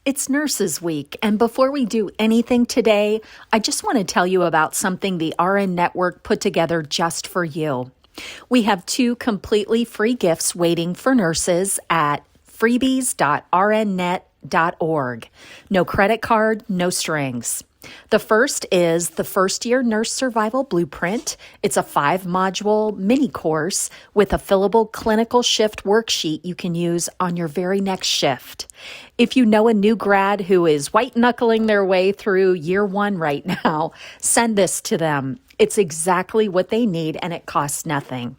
It's Nurses Week, and before we do anything today, I just want to tell you about something the RN Network put together just for you. We have 2 completely free gifts waiting for nurses at freebies.rnnet.org. No credit card, no strings. The first is the First Year Nurse Survival Blueprint. It's a 5-module mini course with a fillable clinical shift worksheet you can use on your very next shift. If you know a new grad who is white-knuckling their way through year 1 right now, send this to them. It's exactly what they need and it costs nothing.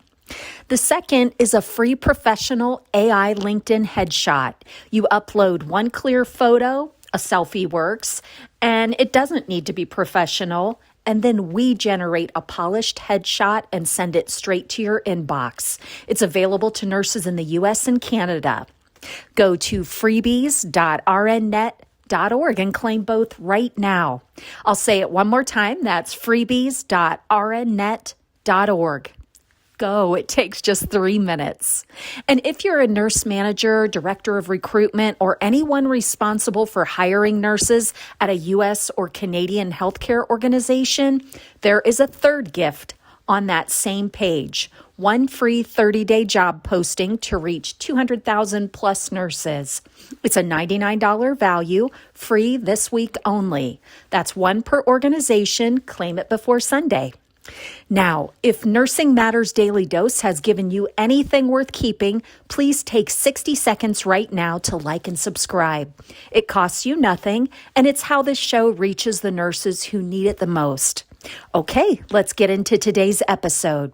The second is a free professional AI LinkedIn headshot. You upload one clear photo, a selfie works, and it doesn't need to be professional. And then we generate a polished headshot and send it straight to your inbox. It's available to nurses in the US and Canada. Go to freebies.rnnet.org and claim both right now. I'll say it one more time. That's freebies.rnnet.org. Go. It takes just 3 minutes. And if you're a nurse manager, director of recruitment, or anyone responsible for hiring nurses at a U.S. or Canadian healthcare organization, there is a third gift on that same page. 1 free 30-day job posting to reach 200,000 plus nurses. It's a $99 value, free this week only. That's 1 per organization. Claim it before Sunday. Now, if Nursing Matters Daily Dose has given you anything worth keeping, please take 60 seconds right now to like and subscribe. It costs you nothing, and it's how this show reaches the nurses who need it the most. Okay, let's get into today's episode.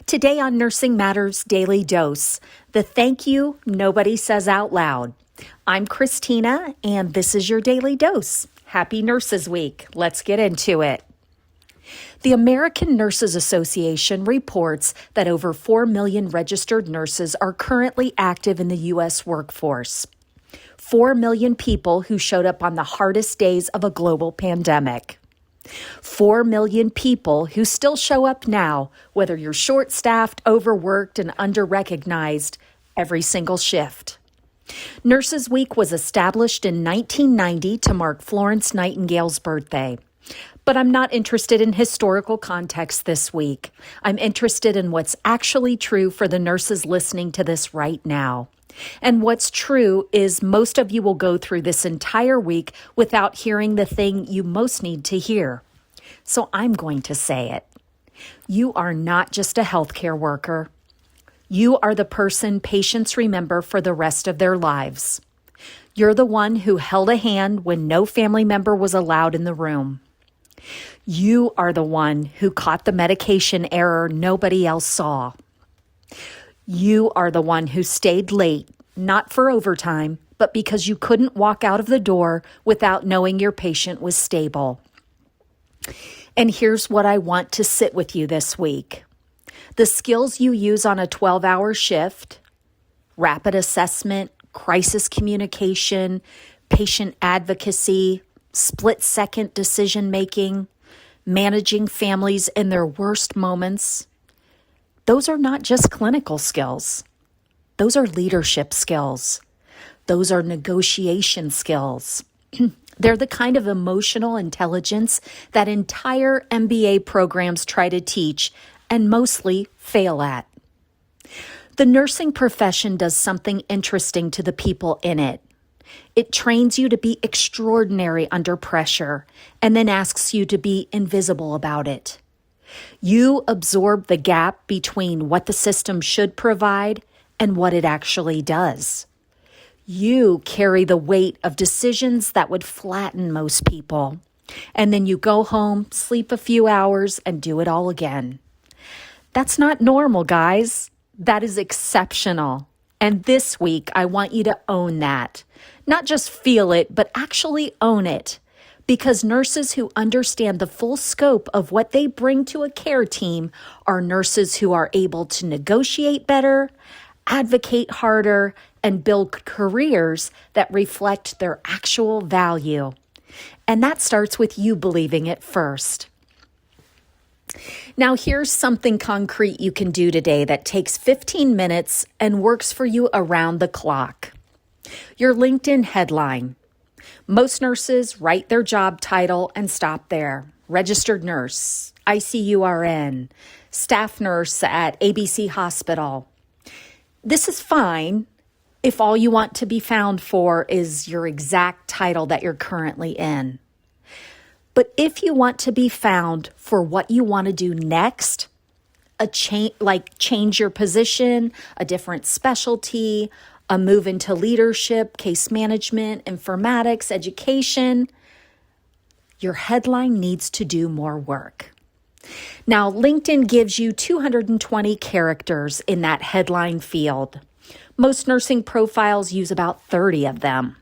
Today on Nursing Matters Daily Dose, the thank you nobody says out loud. I'm Christina, and this is your Daily Dose. Happy Nurses Week. Let's get into it. The American Nurses Association reports that over 4 million registered nurses are currently active in the U.S. workforce. 4 million people who showed up on the hardest days of a global pandemic. 4 million people who still show up now, whether you're short-staffed, overworked, and under-recognized, every single shift. Nurses Week was established in 1990 to mark Florence Nightingale's birthday. But I'm not interested in historical context this week. I'm interested in what's actually true for the nurses listening to this right now. And what's true is most of you will go through this entire week without hearing the thing you most need to hear. So I'm going to say it. You are not just a healthcare worker. You are the person patients remember for the rest of their lives. You're the one who held a hand when no family member was allowed in the room. You are the one who caught the medication error nobody else saw. You are the one who stayed late, not for overtime, but because you couldn't walk out of the door without knowing your patient was stable. And here's what I want to sit with you this week. The skills you use on a 12-hour shift, rapid assessment, crisis communication, patient advocacy, split-second decision-making, managing families in their worst moments. Those are not just clinical skills. Those are leadership skills. Those are negotiation skills. They're the kind of emotional intelligence that entire MBA programs try to teach and mostly fail at. The nursing profession does something interesting to the people in it. It trains you to be extraordinary under pressure and then asks you to be invisible about it. You absorb the gap between what the system should provide and what it actually does. You carry the weight of decisions that would flatten most people. And then you go home, sleep a few hours, and do it all again. That's not normal, guys. That is exceptional. And this week, I want you to own that. Not just feel it, but actually own it. Because nurses who understand the full scope of what they bring to a care team are nurses who are able to negotiate better, advocate harder, and build careers that reflect their actual value. And that starts with you believing it first. Now, here's something concrete you can do today that takes 15 minutes and works for you around the clock. Your LinkedIn headline. Most nurses write their job title and stop there. Registered nurse, ICURN, staff nurse at ABC Hospital. This is fine if all you want to be found for is your exact title that you're currently in. But if you want to be found for what you want to do next, change your position, a different specialty, a move into leadership, case management, informatics, education, your headline needs to do more work. Now, LinkedIn gives you 220 characters in that headline field. Most nursing profiles use about 30 of them.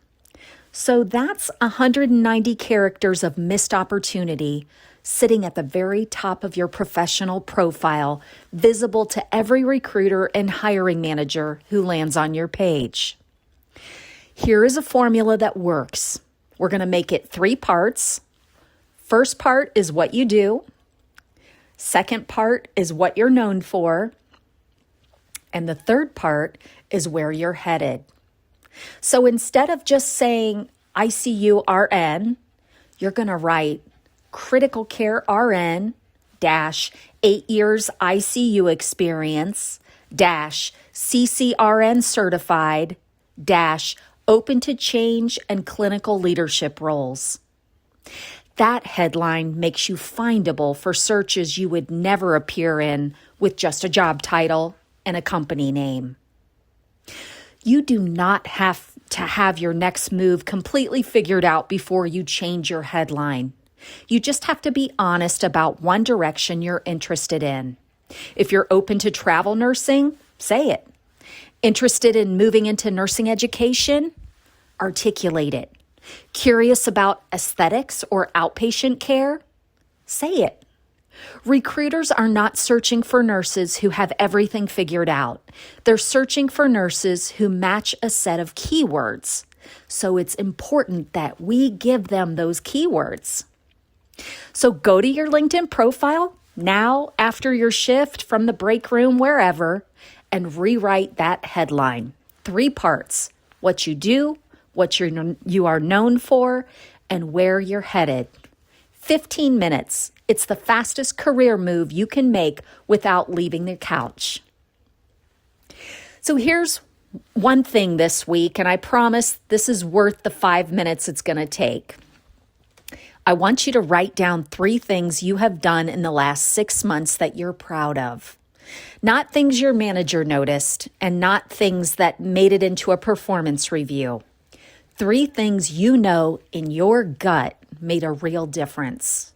So that's 190 characters of missed opportunity sitting at the very top of your professional profile, visible to every recruiter and hiring manager who lands on your page. Here is a formula that works. We're going to make it 3 parts. First part is what you do. Second part is what you're known for. And the third part is where you're headed. So instead of just saying ICURN, you're going to write critical care RN dash 8 years ICU experience dash CCRN certified dash open to change and clinical leadership roles. That headline makes you findable for searches you would never appear in with just a job title and a company name. You do not have to have your next move completely figured out before you change your headline. You just have to be honest about one direction you're interested in. If you're open to travel nursing, say it. Interested in moving into nursing education? Articulate it. Curious about aesthetics or outpatient care? Say it. Recruiters are not searching for nurses who have everything figured out. They're searching for nurses who match a set of keywords. So it's important that we give them those keywords. So go to your LinkedIn profile now after your shift from the break room, wherever, and rewrite that headline. 3 parts: what you do, what you are known for, and where you're headed. 15 minutes. It's the fastest career move you can make without leaving the couch. So here's one thing this week, and I promise this is worth the 5 minutes it's going to take. I want you to write down 3 things you have done in the last 6 months that you're proud of. Not things your manager noticed, and not things that made it into a performance review. 3 things you know in your gut made a real difference.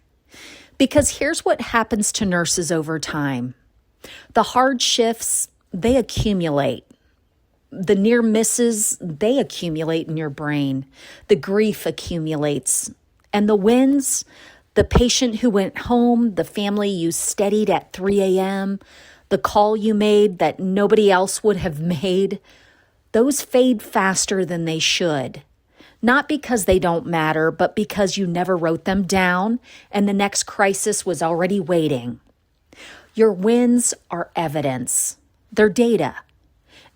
Because here's what happens to nurses over time. The hard shifts, they accumulate. The near misses, they accumulate in your brain. The grief accumulates. And the wins, the patient who went home, the family you steadied at 3 a.m., the call you made that nobody else would have made, those fade faster than they should. Not because they don't matter, but because you never wrote them down and the next crisis was already waiting. Your wins are evidence. They're data.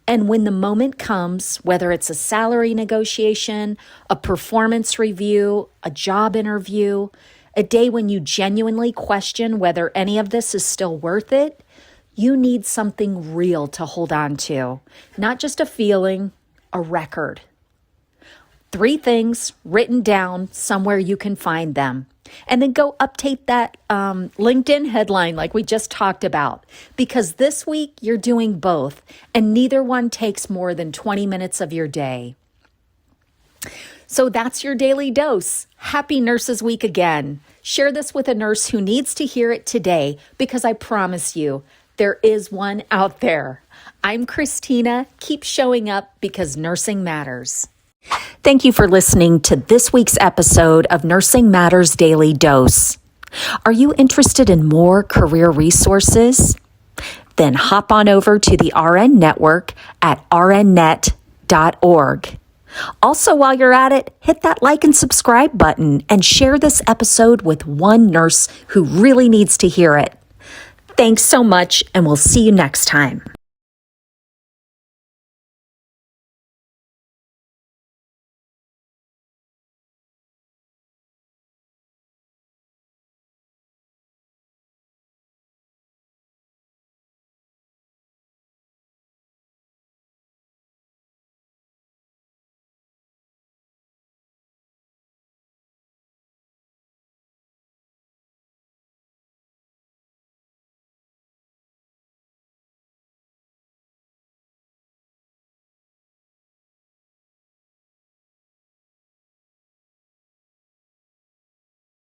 And when the moment comes, whether it's a salary negotiation, a performance review, a job interview, a day when you genuinely question whether any of this is still worth it, you need something real to hold on to, not just a feeling, a record. 3 things written down somewhere you can find them. And then go update that LinkedIn headline like we just talked about. Because this week you're doing both, and neither one takes more than 20 minutes of your day. So that's your daily dose. Happy Nurses Week again. Share this with a nurse who needs to hear it today, because I promise you, there is one out there. I'm Christina. Keep showing up, because nursing matters. Thank you for listening to this week's episode of Nursing Matters Daily Dose. Are you interested in more career resources? Then hop on over to the RN Network at rnnet.org. Also, while you're at it, hit that like and subscribe button and share this episode with one nurse who really needs to hear it. Thanks so much, and we'll see you next time.